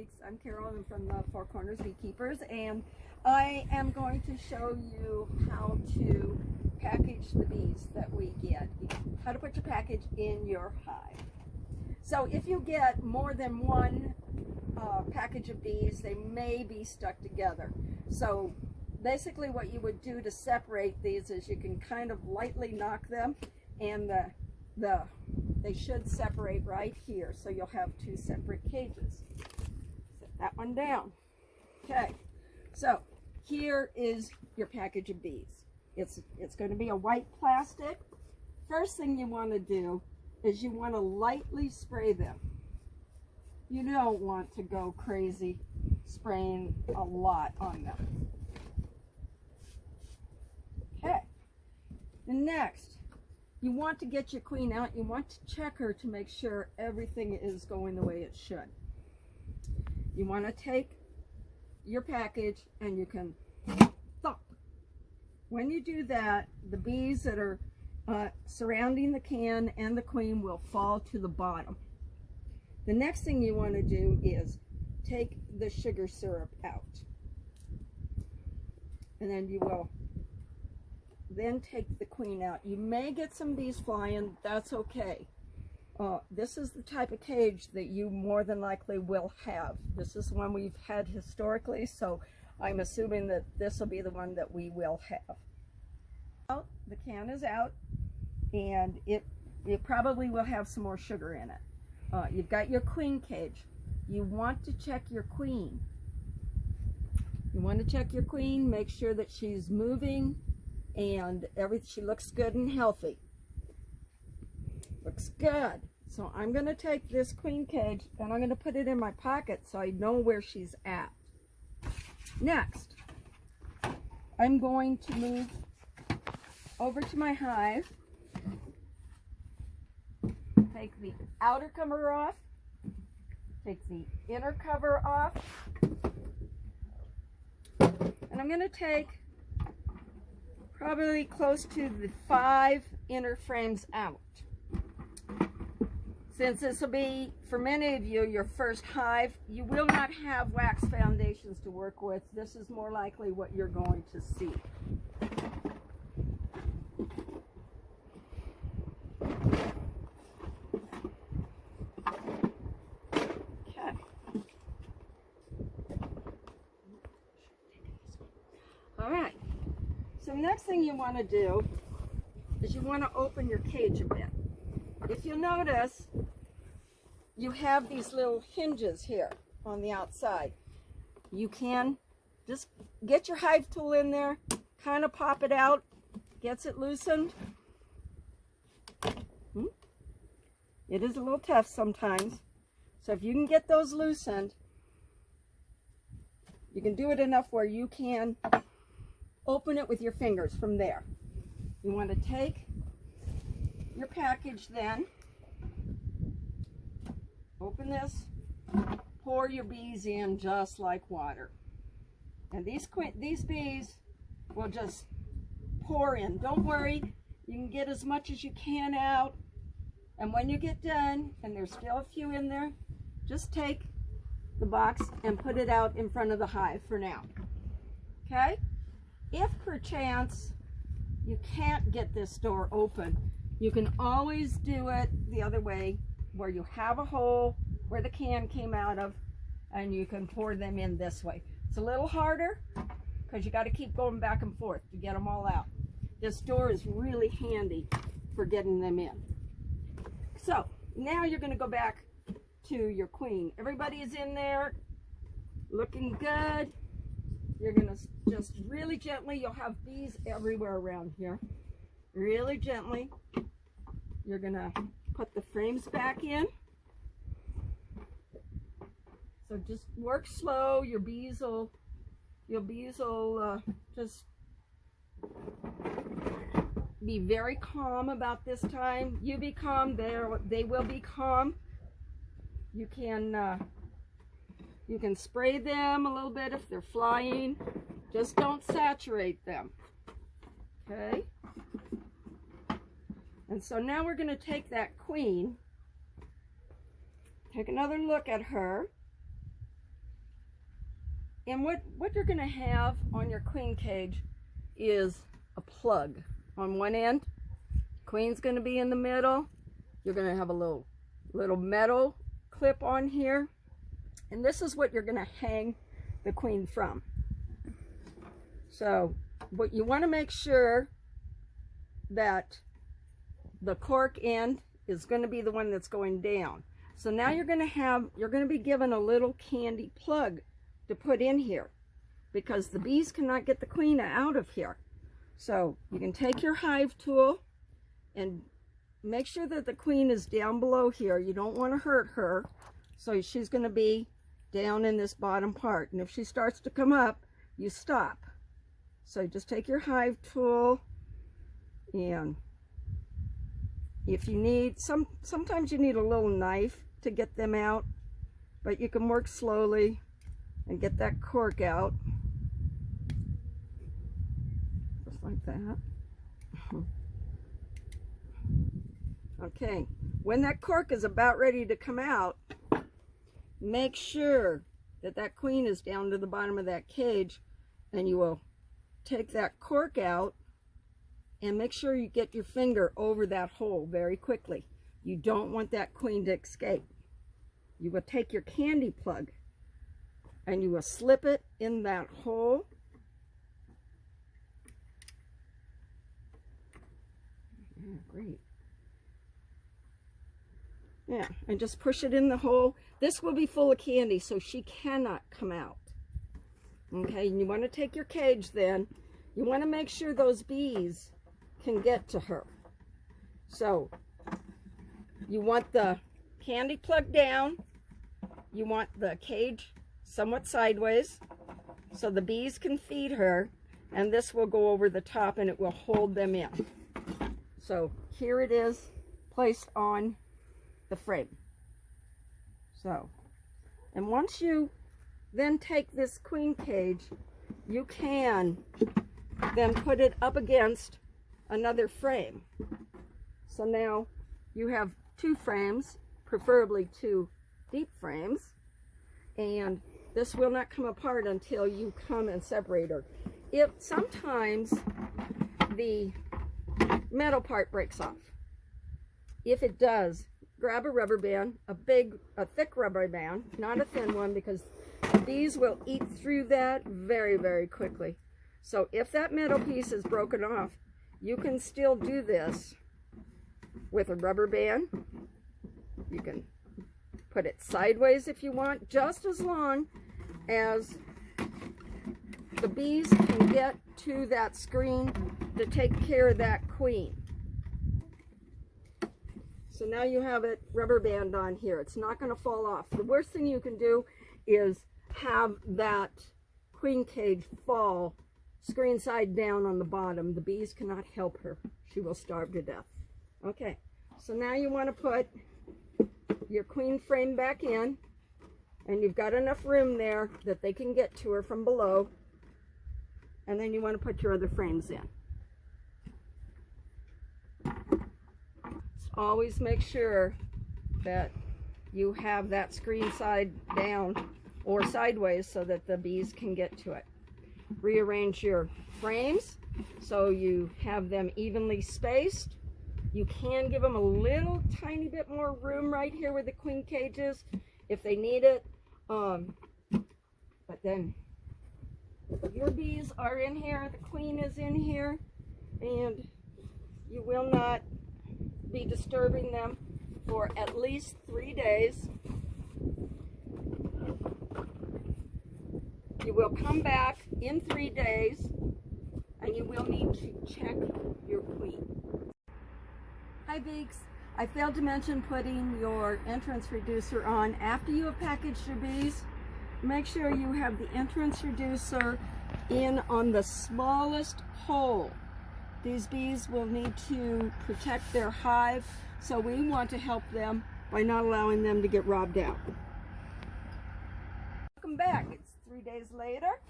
weeks. I'm Carol. I'm from the Four Corners Beekeepers, and I am going to show you how to package the bees that we get, how to put your package in your hive. So if you get more than one package of bees, they may be stuck together. So basically what you would do to separate these is you can kind of lightly knock them, and they should separate right here, so you'll have two separate cages. Set that one down. Okay, so here is your package of bees. It's going to be a white plastic. First thing you want to do is you want to lightly spray them. You don't want to go crazy spraying a lot on them. Okay, and next, you want to get your queen out. You want to check her to make sure everything is going the way it should. You want to take your package and you can thump. When you do that, the bees that are surrounding the can and the queen will fall to the bottom. The next thing you want to do is take the sugar syrup out. And then you will then take the queen out. You may get some bees flying, that's okay. This is the type of cage that you more than likely will have. This is one we've had historically, so I'm assuming that this will be the one that we will have. Well, the can is out, and it probably will have some more sugar in it. You've got your queen cage. You want to check your queen. You want to check your queen, make sure that she's moving, and she looks good and healthy. Looks good. So I'm going to take this queen cage and I'm going to put it in my pocket so I know where she's at. Next, I'm going to move over to my hive. Take the outer cover off. Take the inner cover off. And I'm going to take probably close to the 5 inner frames out. Since this will be, for many of you, your first hive, you will not have wax foundations to work with. This is more likely what you're going to see. Okay. All right. So next thing you want to do is you want to open your cage a bit. If you notice, you have these little hinges here on the outside. You can just get your hive tool in there, kind of pop it out, gets it loosened. It is a little tough sometimes. So if you can get those loosened, you can do it enough where you can open it with your fingers from there. You want to take your package then, open this, pour your bees in just like water. And these bees will just pour in. Don't worry, you can get as much as you can out. And when you get done, and there's still a few in there, just take the box and put it out in front of the hive for now. Okay? If perchance you can't get this door open, you can always do it the other way, where you have a hole where the can came out of, and you can pour them in this way. It's a little harder because you got to keep going back and forth to get them all out. This door is really handy for getting them in. So now you're going to go back to your queen. Everybody is in there looking good. You're going to just really gently, you'll have bees everywhere around here. Really gently, you're going to put the frames back in. So just work slow. Your bees will just be very calm about this time. You be calm, they will be calm. You can spray them a little bit if they're flying. Just don't saturate them. Okay? And so now we're going to take that queen, take another look at her, And what you're going to have on your queen cage is a plug on one end. Queen's going to be in the middle. You're going to have a little metal clip on here. And this is what you're going to hang the queen from. So what you want to make sure that the cork end is going to be the one that's going down. So now you're going to be given a little candy plug to put in here, because the bees cannot get the queen out of here. So you can take your hive tool and make sure that the queen is down below here. You don't want to hurt her. So she's going to be down in this bottom part. And if she starts to come up, you stop. So just take your hive tool, and if you need, sometimes you need a little knife to get them out, but you can work slowly and get that cork out. Just like that. Okay, when that cork is about ready to come out, make sure that that queen is down to the bottom of that cage, and you will take that cork out and make sure you get your finger over that hole very quickly. You don't want that queen to escape. You will take your candy plug and you will slip it in that hole. Yeah, great. Yeah, and just push it in the hole. This will be full of candy, so she cannot come out. Okay, and you want to take your cage then. You want to make sure those bees can get to her. So you want the candy plug down. You want the cage somewhat sideways so the bees can feed her, and this will go over the top and it will hold them in. So here it is placed on the frame. So, and once you then take this queen cage, you can then put it up against another frame. So now you have two frames, preferably two deep frames, and this will not come apart until you come and separate her. If sometimes the metal part breaks off. If it does, grab a rubber band, a thick rubber band, not a thin one, because bees will eat through that very, very quickly. So if that metal piece is broken off, you can still do this with a rubber band. You can put it sideways if you want, just as long as the bees can get to that screen to take care of that queen. So now you have it rubber band on here. It's not going to fall off. The worst thing you can do is have that queen cage fall screen side down on the bottom. The bees cannot help her. She will starve to death. Okay, so now you want to put your queen frame back in, and you've got enough room there that they can get to her from below. And then you want to put your other frames in. So always make sure that you have that screen side down or sideways so that the bees can get to it. Rearrange your frames so you have them evenly spaced. You can give them a little tiny bit more room right here where the queen cage is if they need it. But then your bees are in here, the queen is in here, and you will not be disturbing them for at least 3 days. You will come back in 3 days, and you will need to check your queen. Hi Beaks, I failed to mention putting your entrance reducer on after you have packaged your bees. Make sure you have the entrance reducer in on the smallest hole. These bees will need to protect their hive, so we want to help them by not allowing them to get robbed out. Welcome back. It's 3 days later,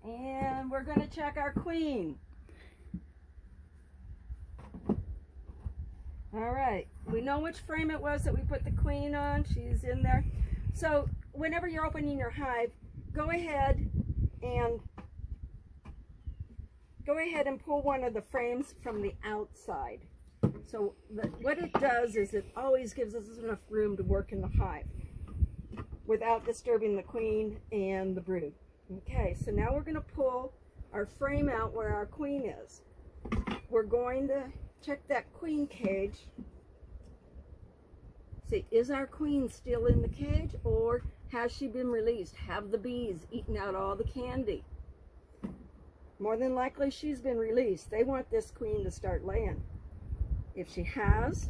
and we're going to check our queen. All right, we know which frame it was that we put the queen on. She's in there. So whenever you're opening your hive, go ahead and go ahead and pull one of the frames from the outside. So what it does is it always gives us enough room to work in the hive without disturbing the queen and the brood. Okay, so now we're going to pull our frame out where our queen is. We're going to check that queen cage. See, is our queen still in the cage, or has she been released? Have the bees eaten out all the candy? More than likely she's been released. They want this queen to start laying. If she has,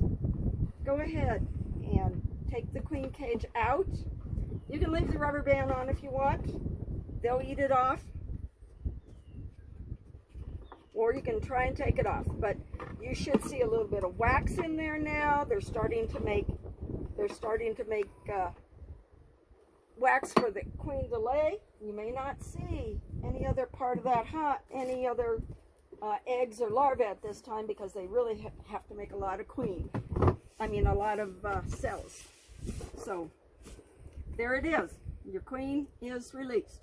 go ahead and take the queen cage out. You can leave the rubber band on if you want. They'll eat it off. Or you can try and take it off. But you should see a little bit of wax in there now. They're starting to make wax for the queen to lay. You may not see any other part of that any other eggs or larvae at this time, because they really have to make a lot of a lot of cells. So there it is. Your queen is released.